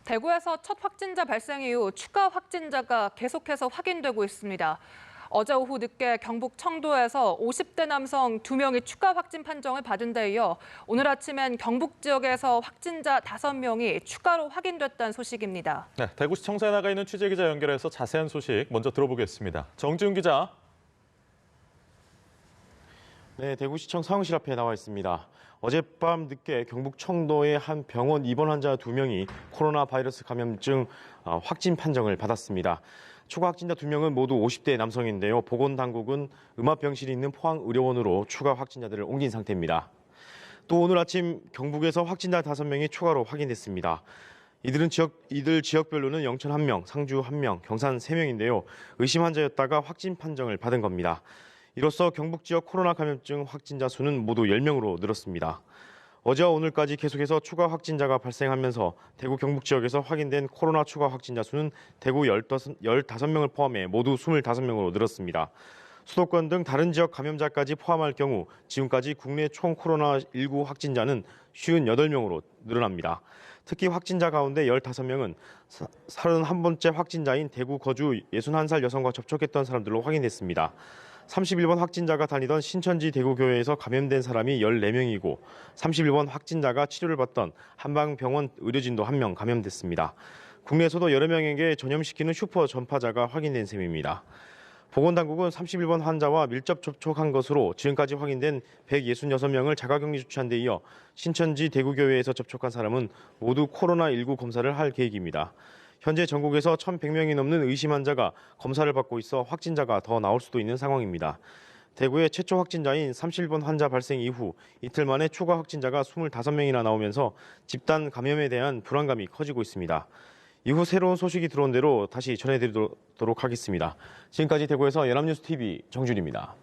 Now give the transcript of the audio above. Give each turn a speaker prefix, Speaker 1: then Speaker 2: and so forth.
Speaker 1: 대구에서 첫 확진자 발생 이후 추가 확진자가 계속해서 확인되고 있습니다. 어제 오후 늦게 경북 청도에서 50대 남성 2명이 추가 확진 판정을 받은 데 이어 오늘 아침엔 경북 지역에서 확진자 5명이 추가로 확인됐다는 소식입니다.
Speaker 2: 네, 대구시 청사에 나가 있는 취재기자 연결해서 자세한 소식 먼저 들어보겠습니다. 정지훈 기자.
Speaker 3: 네, 대구시청 사무실 앞에 나와 있습니다. 어젯밤 늦게 경북 청도의 한 병원 입원 환자 2명이 코로나 바이러스 감염증 확진 판정을 받았습니다. 추가 확진자 2명은 모두 50대 남성인데요. 보건당국은 음압병실이 있는 포항의료원으로 추가 확진자들을 옮긴 상태입니다. 또 오늘 아침 경북에서 확진자 5명이 추가로 확인됐습니다. 이들 지역별로는 영천 1명, 상주 1명, 경산 3명인데요. 의심 환자였다가 확진 판정을 받은 겁니다. 이로써 경북 지역 코로나 감염증 확진자 수는 모두 10명으로 늘었습니다. 어제와 오늘까지 계속해서 추가 확진자가 발생하면서 대구 경북 지역에서 확인된 코로나 추가 확진자 수는 대구 15명을 포함해 모두 25명으로 늘었습니다. 수도권 등 다른 지역 감염자까지 포함할 경우 지금까지 국내 총 코로나19 확진자는 58명으로 늘어납니다. 특히 확진자 가운데 15명은 31번째 확진자인 대구 거주 61살 여성과 접촉했던 사람들로 확인됐습니다. 31번 확진자가 다니던 신천지 대구교회에서 감염된 사람이 14명이고 31번 확진자가 치료를 받던 한방병원 의료진도 1명 감염됐습니다. 국내에서도 여러 명에게 전염시키는 슈퍼 전파자가 확인된 셈입니다. 보건당국은 31번 환자와 밀접 접촉한 것으로 지금까지 확인된 166명을 자가격리 조치한 데 이어 신천지 대구교회에서 접촉한 사람은 모두 코로나19 검사를 할 계획입니다. 현재 전국에서 1,100명이 넘는 의심 환자가 검사를 받고 있어 확진자가 더 나올 수도 있는 상황입니다. 대구의 최초 확진자인 31번 환자 발생 이후 이틀 만에 추가 확진자가 25명이나 나오면서 집단 감염에 대한 불안감이 커지고 있습니다. 이후 새로운 소식이 들어온 대로 다시 전해드리도록 하겠습니다. 지금까지 대구에서 연합뉴스TV 정준입니다.